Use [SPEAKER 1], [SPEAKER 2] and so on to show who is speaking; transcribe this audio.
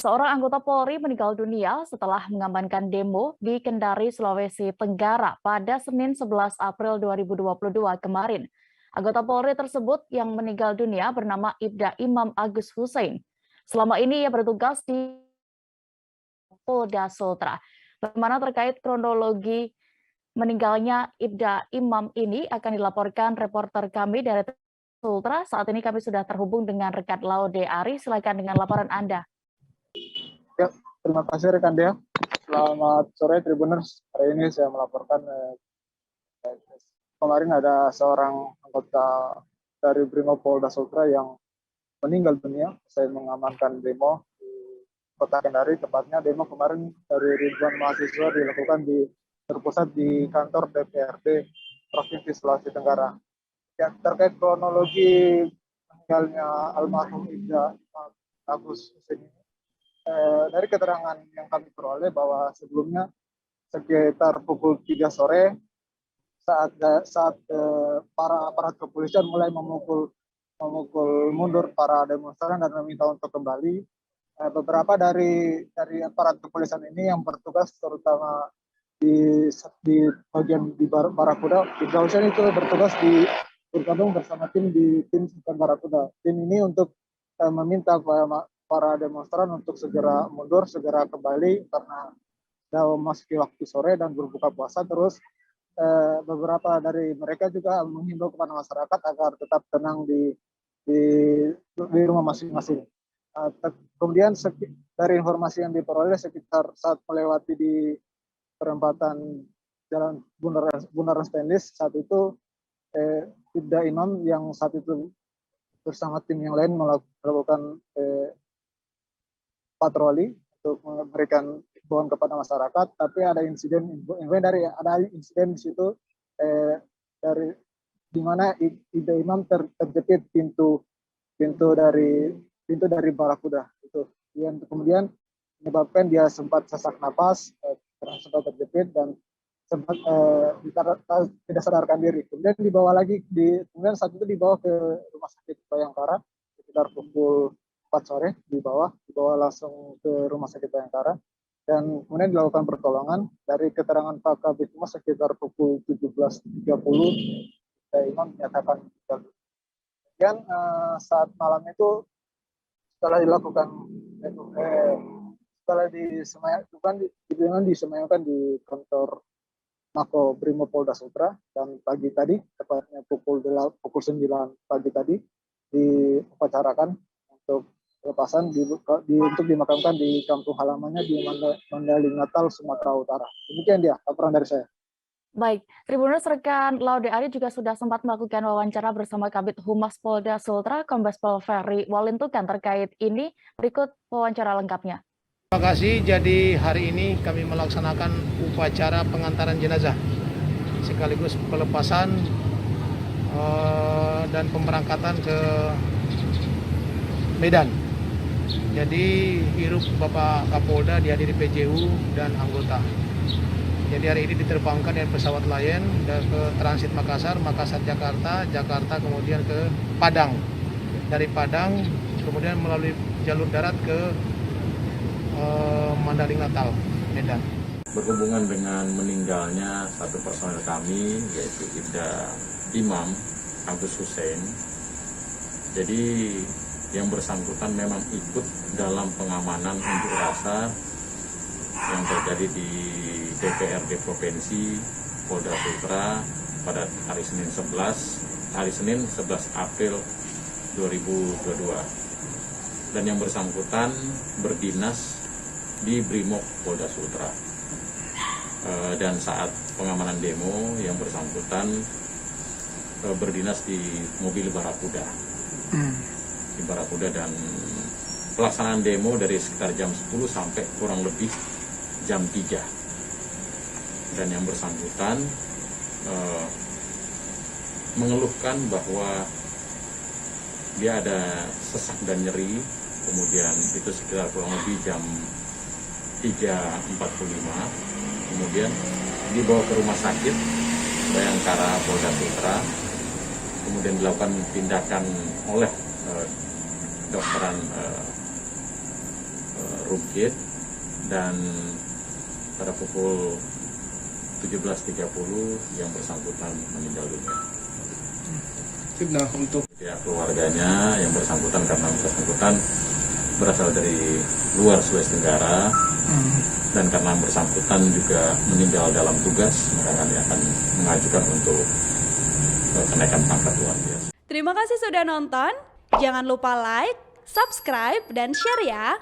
[SPEAKER 1] Seorang anggota Polri meninggal dunia setelah mengamankan demo di Kendari, Sulawesi Tenggara pada Senin 11 April 2022 kemarin. Anggota Polri tersebut yang meninggal dunia bernama Ibda Imam Agus Hussein. Selama ini ia bertugas di Polda Sultra. Bagaimana terkait kronologi meninggalnya Ibda Imam ini akan dilaporkan reporter kami dari Sultra. Saat ini kami sudah terhubung dengan rekan Laude Ari. Silakan dengan laporan Anda.
[SPEAKER 2] Ya, terima kasih rekan Dea. Selamat sore Tribuners. Hari ini saya melaporkan kemarin ada seorang anggota dari Brimopolda Sultra yang meninggal dunia usai mengamankan demo di Kota Kendari. Tepatnya demo kemarin dari ribuan mahasiswa dilakukan terpusat di kantor DPRD Provinsi Sulawesi Tenggara. Ya, terkait kronologi meninggalnya almarhum Ibda Agus Hussein ini, dari keterangan yang kami peroleh bahwa sebelumnya sekitar pukul 3 sore saat para aparat kepolisian mulai memukul mundur para demonstran dan meminta untuk kembali, beberapa dari aparat kepolisian ini yang bertugas terutama di bagian di Barakuda, Ibda Hussein itu bertugas bergabung bersama tim Barakuda. Tim ini untuk meminta para demonstran untuk segera mundur, segera kembali karena sudah memasuki waktu sore dan berbuka puasa. Terus beberapa dari mereka juga menghimbau kepada masyarakat agar tetap tenang di rumah masing-masing. Kemudian dari informasi yang diperoleh sekitar saat melewati di perempatan Jalan Bundaran Stainless, saat itu Ibda Imam yang saat itu bersama tim yang lain melakukan patroli untuk memberikan himbauan kepada masyarakat, tapi ada insiden di situ di mana Ibda Imam terjepit pintu dari Barakuda itu, yang kemudian menyebabkan dia sempat sesak napas, sempat terjepit dan sempat tidak sadarkan diri. Kemudian kemudian saat itu dibawa ke Rumah Sakit Bayangkara sekitar pukul 4 sore, dibawa langsung ke Rumah Sakit Bayangkara dan kemudian dilakukan pertolongan. Dari keterangan Pak Kabid Humas sekitar pukul 17.30 Imam menyatakan meninggal. Kemudian saat malam itu setelah dilakukan setelah disemayamkan di kantor Mako Brimopolda Sultra, dan pagi tadi tepatnya pukul 9 pagi tadi diupacarakan untuk pelepasan untuk dimakamkan di kampung halamannya di Mandailing Natal, Sumatera Utara. Demikian dia laporan dari saya.
[SPEAKER 1] Baik, Tribuners, rekan Laude Ari juga sudah sempat melakukan wawancara bersama Kabid Humas Polda Sultra, Kombes Pol Ferry Walintukan terkait ini. Berikut wawancara lengkapnya.
[SPEAKER 3] Terima kasih. Jadi hari ini kami melaksanakan upacara pengantaran jenazah sekaligus pelepasan dan pemberangkatan ke Medan. Jadi hirup Bapak Kapolda dihadiri PJU dan anggota. Jadi hari ini diterbangkan dengan pesawat Lion dan ke transit Makassar Jakarta, kemudian ke Padang. Dari Padang kemudian melalui jalur darat ke Mandailing Natal, Medan.
[SPEAKER 4] Berhubungan dengan meninggalnya satu personel kami, yaitu Ibda Imam Agus Hussein. Jadi yang bersangkutan memang ikut dalam pengamanan unjuk rasa yang terjadi di DPRD Provinsi Polda Sultra pada hari Senin 11 April 2022. Dan yang bersangkutan berdinas di Brimob Polda Sultra. Dan saat pengamanan demo yang bersangkutan berdinas di mobil Barakuda. Di Barakuda, dan pelaksanaan demo dari sekitar jam 10 sampai kurang lebih jam 3. Dan yang bersangkutan mengeluhkan bahwa dia ada sesak dan nyeri, kemudian itu sekitar kurang lebih jam 3.45, kemudian dibawa ke rumah sakit Bayangkara Polda Sultra, kemudian dilakukan tindakan oleh dokteran Rumkit, dan pada pukul 17.30 yang bersangkutan meninggal dunia.
[SPEAKER 5] Nah, untuk
[SPEAKER 4] Pihak keluarganya yang bersangkutan karena bersangkutan berasal dari luar Sulawesi Tenggara dan karena bersangkutan juga meninggal dalam tugas, maka kami akan mengajukan untuk kenaikan pangkat luar biasa.
[SPEAKER 6] Terima kasih sudah nonton. Jangan lupa like, subscribe, dan share ya.